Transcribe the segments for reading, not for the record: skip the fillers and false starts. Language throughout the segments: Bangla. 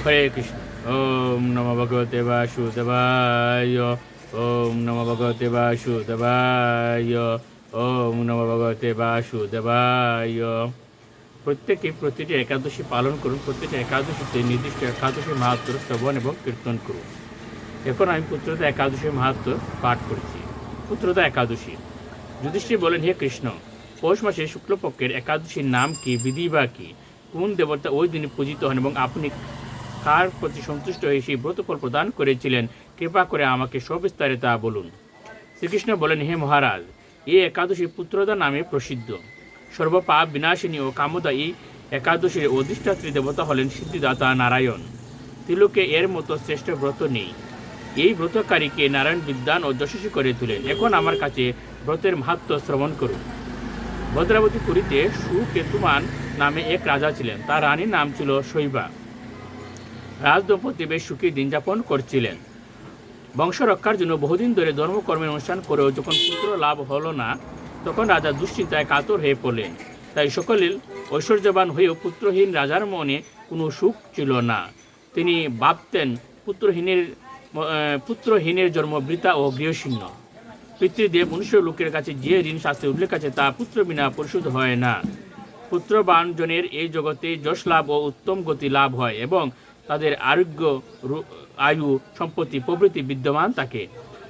হরে কৃষ্ণ। ওম নমো ভগবতে বাসুদেবায়। ওম নমো ভগবতে বাসুদেবায়। ওম নমো ভগবতে বাসুদেবায়। প্রত্যেকে প্রতিটি একাদশী পালন করুন। প্রত্যেকটি একাদশীতে নির্দিষ্ট একাদশী মাহাত্ম শ্রবণ এবং কীর্তন করুন। এখন আমি পুত্রদা একাদশীর মাহাত্ম পাঠ করছি। পুত্রদা একাদশী। যুধিষ্ঠির বলেন, হে কৃষ্ণ, পৌষ মাসে শুক্লপক্ষের একাদশীর নাম কি, বিধি বা কি? কোন দেবতা ওই দিনে পূজিত হন এবং আপনি কার প্রতি সন্তুষ্ট হয়ে সেই ব্রতফল প্রদান করেছিলেন? কৃপা করে আমাকে সবিস্তারে তা বলুন। শ্রীকৃষ্ণ বলেন, হে মহারাজ, এই একাদশী পুত্রদা নামে প্রসিদ্ধ। সর্বপাপ বিনাশিনী ও কামদা এই একাদশীর অধিষ্ঠাত্রী দেবতা হলেন সিদ্ধিদাতা নারায়ণ। তিলকে এর মতো শ্রেষ্ঠ ব্রত নেই। এই ব্রতকারীকে নারায়ণ বিদ্বান ও যশস্বী করে তোলেন। এখন আমার কাছে ব্রতের মাহাত্ম্য শ্রবণ করুন। ভদ্রাবতী পুরীতে সুকেতুমান নামে এক রাজা ছিলেন। তার রানীর নাম ছিল শৈবা। রাজদম্পতি বেশ সুখী দিন যাপন করছিলেন। বংশ রক্ষার জন্য বহুদিন ধরে ধর্মকর্মের অনুষ্ঠান করেও যখন পুত্র লাভ হলো না, তখন রাজা দুশ্চিন্তায় কাতর হয়ে পড়লেন। তাই সকলের ঐশ্বর্যবান হয়েও পুত্রহীন রাজার মনে কোনো সুখ ছিল না। তিনি ভাবতেন, পুত্রহীনের জন্ম বৃথা ও গৃহশূন্য। পিতৃদেব মনুষ্য লোকের কাছে যে ঋণ শাস্ত্রে উল্লেখ আছে তা পুত্র বিনা পরিশোধ হয় না। পুত্রবান জনের এই জগতে যশ লাভ ও উত্তম গতি লাভ হয় এবং তাদের আরোগ্য, আয়ু, সম্পত্তি প্রভৃতি বিদ্যমান থাকে।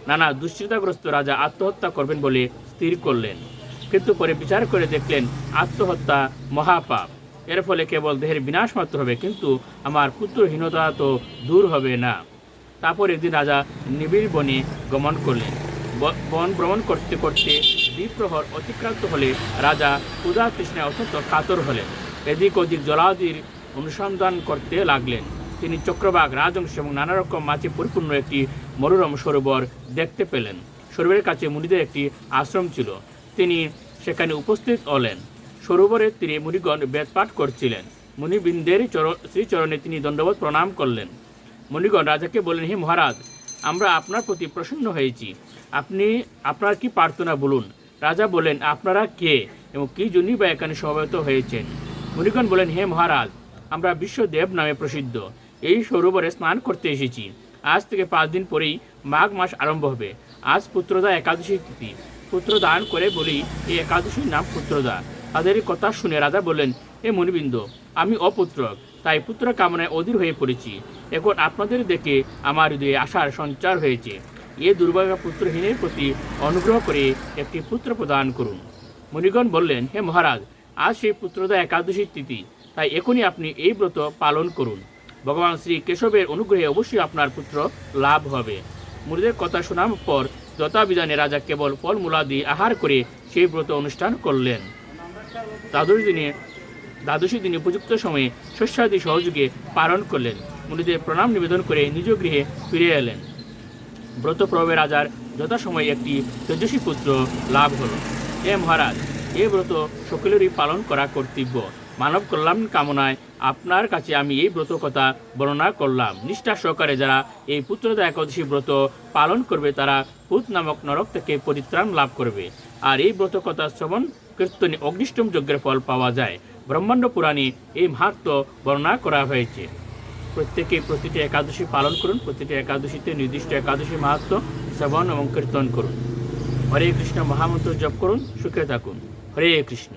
নানা দুশ্চিন্তাগ্রস্ত রাজা আত্মহত্যা করবেন বলে স্থির করলেন। কিন্তু পরে বিচার করে দেখলেন আত্মহত্যা মহাপাপ। এর ফলে কেবল দেহের বিনাশ মাত্র হবে, কিন্তু আমার পুত্রহীনতা তো দূর হবে না। তারপর একদিন রাজা নিবিড় বনে গমন করলেন। বন ভ্রমণ করতে করতে দ্বিপ্রহর অতিক্রান্ত হলে রাজা ক্ষুধা তৃষ্ণায় অত্যন্ত কাতর হলেন। এদিক ওদিক জলাদির অনুসন্ধান করতে লাগলেন। তিনি চক্রবাক, রাজহংস এবং নানা রকম মাছে পরিপূর্ণ একটি মনোরম সরোবর দেখতে পেলেন। সরোবরের কাছে মুনিদের একটি আশ্রম ছিল। তিনি সেখানে উপস্থিত হলেন। সরোবরের তীরে মুনিগণ বেদপাঠ করছিলেন। মুনিবৃন্দের শ্রীচরণে তিনি দণ্ডবত প্রণাম করলেন। মুনিগণ রাজাকে বললেন, হে মহারাজ, আমরা আপনার প্রতি প্রসন্ন হয়েছি। আপনি আপনার কি প্রার্থনা বলুন। রাজা বলেন, আপনারা কে এবং কি জন্যই বা এখানে সমবেত হয়েছেন? মুনিগণ বলেন, হে মহারাজ, আমরা বিশ্বদেব নামে প্রসিদ্ধ এই সরোবরে স্নান করতে এসেছি। আজ থেকে 5 দিন পরেই মাঘ মাস আরম্ভ হবে। আজ পুত্রদা একাদশী তিথি। পুত্রদান করে বলি এই একাদশীর নাম পুত্রদা। তাদের কথা শুনে রাজা বললেন, হে মুনিবৃন্দ, আমি অপুত্রক, তাই পুত্র কামনায় অধীর হয়ে পড়েছি। এখন আপনাদের দেখে আমার হৃদয়ে আশার সঞ্চার হয়েছে। এ দুর্ভাগা পুত্রহীনের প্রতি অনুগ্রহ করে একটি পুত্র প্রদান করুন। মুনিগণ বললেন, হে মহারাজ, আজ সেই পুত্রদা একাদশীর তিথি, তাই এখনই আপনি এই ব্রত পালন করুন। ভগবান শ্রী কেশবের অনুগ্রহে অবশ্যই আপনার পুত্র লাভ হবে। মুনিদের কথা শোনার পর যথাবিধানে রাজা কেবল ফলমূলাদি আহার করে সেই ব্রত অনুষ্ঠান করলেন। দ্বাদশী দিনে উপযুক্ত সময়ে শস্যাদি সহযোগে পালন করলেন। মুনিদের প্রণাম নিবেদন করে নিজ গৃহে ফিরে এলেন। ব্রত প্রভাবে রাজার যথাসময়ে একটি তেজস্বী পুত্র লাভ হল। হে মহারাজ, এই ব্রত সকলেরই পালন করা কর্তব্য। মানব কল্যাণ কামনায় আপনার কাছে আমি এই ব্রত কথা বর্ণনা করলাম। নিষ্ঠা সহকারে যারা এই পুত্রদা একাদশী ব্রত পালন করবে তারা পুত নামক নরক থেকে পরিত্রাণ লাভ করবে। আর এই ব্রত কথা শ্রবণ কীর্তনে অগ্নিষ্টম যজ্ঞের ফল পাওয়া যায়। ব্রহ্মাণ্ড পুরাণে এই মাহাত্ম্য বর্ণনা করা হয়েছে। প্রত্যেকে প্রতিটি একাদশী পালন করুন। প্রতিটি একাদশীতে নির্দিষ্ট একাদশী মাহাত্ম্য শ্রবণ এবং কীর্তন করুন। হরে কৃষ্ণ মহামন্ত্র জপ করুন, সুখে থাকুন। হরে কৃষ্ণ।